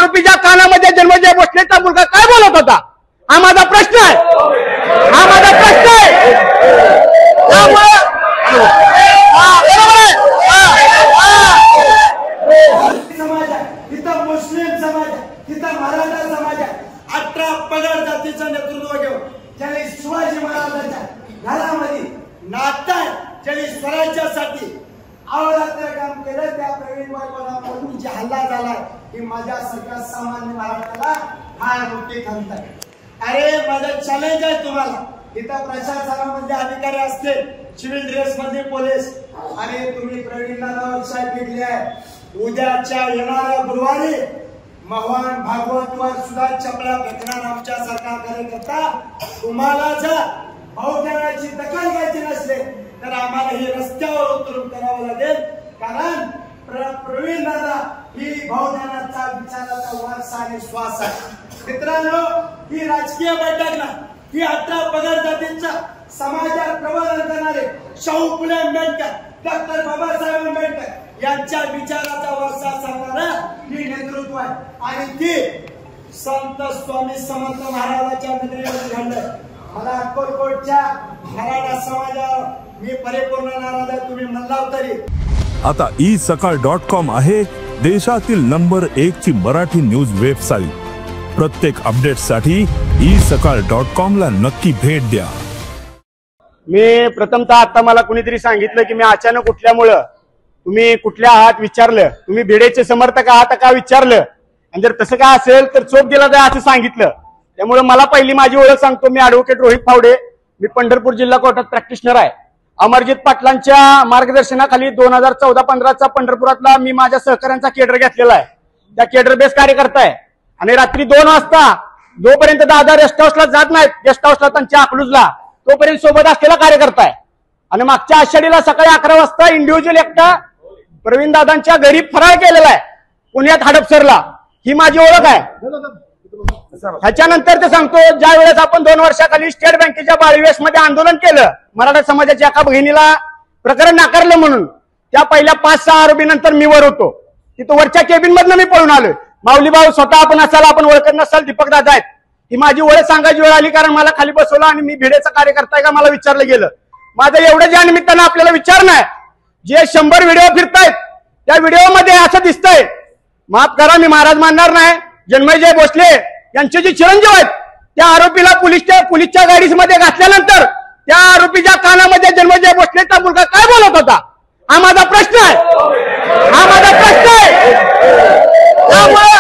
आरोपीच्या कानामध्ये जन्मजय भोसलेचा मुलगा काय बोलत होता? हा माझा प्रश्न आहे, हा माझा प्रश्न आहे. समाज आहे, तिथं मुस्लिम समाज आहे, तिथं मराठा समाज आहे. 18 पगड जातीचं नेतृत्व घेऊन ज्यांनी शिवाजी महाराजांच्या घरामध्ये नाताळ ज्यांनी स्वराज्यासाठी अहोरात्र काम केलं, त्या प्रवीण वायकवाडांवरून जे हल्ला झालाय ही माझ्यासारख्या सामान्य मराठाला फार मोठी खंत आहे. अरे माझं चॅलेंज आहे तुम्हाला, इथं प्रशासनामध्ये अधिकारी असतील, सिव्हिल ड्रेस मध्ये पोलीस, आणि तुम्ही प्रवीणला साहेब घेतले आहे. उद्याच्या येणाऱ्या गुरुवारी भगवान भागवतवर सुद्धा चपला फेकणार आमच्या सरकार कार्यकर्ता. तुम्हाला जर बहुजनाची दखल घ्यायची नसले तर आम्हाला ही रस्त्यावर उतरून करावं लागेल, कारण प्रवीण दादा ही बहुजनाचा विचाराचा वारसा आणि श्वास आहे. मित्रांनो, ही राजकीय बैठक ना, ही 18 पगड जातींचा समाजात प्रबोधन करणारे शाहू फुले आंबेडकर, डॉक्टर बाबासाहेब आंबेडकर यांच्या विचाराचा वारसा सांगणारा ही नेतृत्व आहे. आणि ती संत स्वामी समर्थ महाराजांच्या नगरीवर घडलं. मला अक्कलकोटच्या मराठा समाजावर मी परिपूर्ण नाराज आहे, तुम्ही म्हणलाव तरी. आता isakal.com आहे देशातील नंबर 1 ची मराठी न्यूज वेबसाईट. प्रत्येक अपडेटसाठी isakal.com ला नक्की भेट द्या. मी प्रथमतः आता मला कुणीतरी सांगितलं की मी अचानक उठल्यामुळं तुम्ही कुठल्या आहात विचारलं, तुम्ही भिडेचे समर्थक आहात का विचारलं, आणि जर तसं काय असेल तर चोप दिला जाय असं सांगितलं. त्यामुळे मला पहिली माझी ओळख सांगतो. मी ऍडव्होकेट रोहित फावडे, मी पंढरपूर जिल्हा कोर्टात प्रॅक्टिशनर आहे. अमरजित पाटलांच्या मार्गदर्शनाखाली 2014-15चा पंढरपुरातला मी माझ्या सहकाऱ्यांचा केडर घेतलेला आहे. त्या केडर बेस कार्यकर्ता आहे. आणि रात्री 2 वाजता जोपर्यंत दादा रेस्ट हाऊसला जात नाहीत, गेस्ट हाऊसला त्यांच्या अकलूजला, तोपर्यंत सोबत असलेला कार्यकर्ता आहे. आणि मागच्या आषाढीला सकाळी 11 वाजता इंडिव्हिज्युअल एकटा प्रवीण दादांच्या घरी फरार केलेला आहे पुण्यात हडपसरला. ही माझी ओळख आहे. ह्याच्यानंतर ते सांगतो, ज्या वेळेस आपण 2 वर्षाखाली स्टेट बँकेच्या बाळीवेश मध्ये आंदोलन केलं, मराठा समाजाच्या एका बहिणीला प्रकरण नाकारलं म्हणून, त्या पहिल्या 5-6 आरोपीनंतर मी वर होतो. तिथं वरच्या केबिन मधनं मी पळून आलोय. माऊली भाऊ स्वतः आपण असाल, आपण ओळखत नसाल, दीपक दादा आहेत. ही माझी ओळख सांगायची वेळ आली, कारण मला खाली बसवलं आणि मी भिडेचा कार्यकर्ता आहे का मला विचारलं गेलं. माझं एवढं ज्या निमित्तानं आपल्याला विचारणं आहे, जे 100 व्हिडिओ फिरतायत त्या व्हिडिओमध्ये असं दिसतंय, माफ करा मी महाराज मानणार नाही, जन्मजय भोसले यांचे जे चिरंजीव आहेत त्या आरोपीला पोलीसच्या गाडीमध्ये घातल्यानंतर त्या आरोपीच्या कानामध्ये जन्मजय भोसलेचा मुलगा काय बोलत होता? हा माझा प्रश्न आहे, हा माझा प्रश्न आहे. त्यामुळे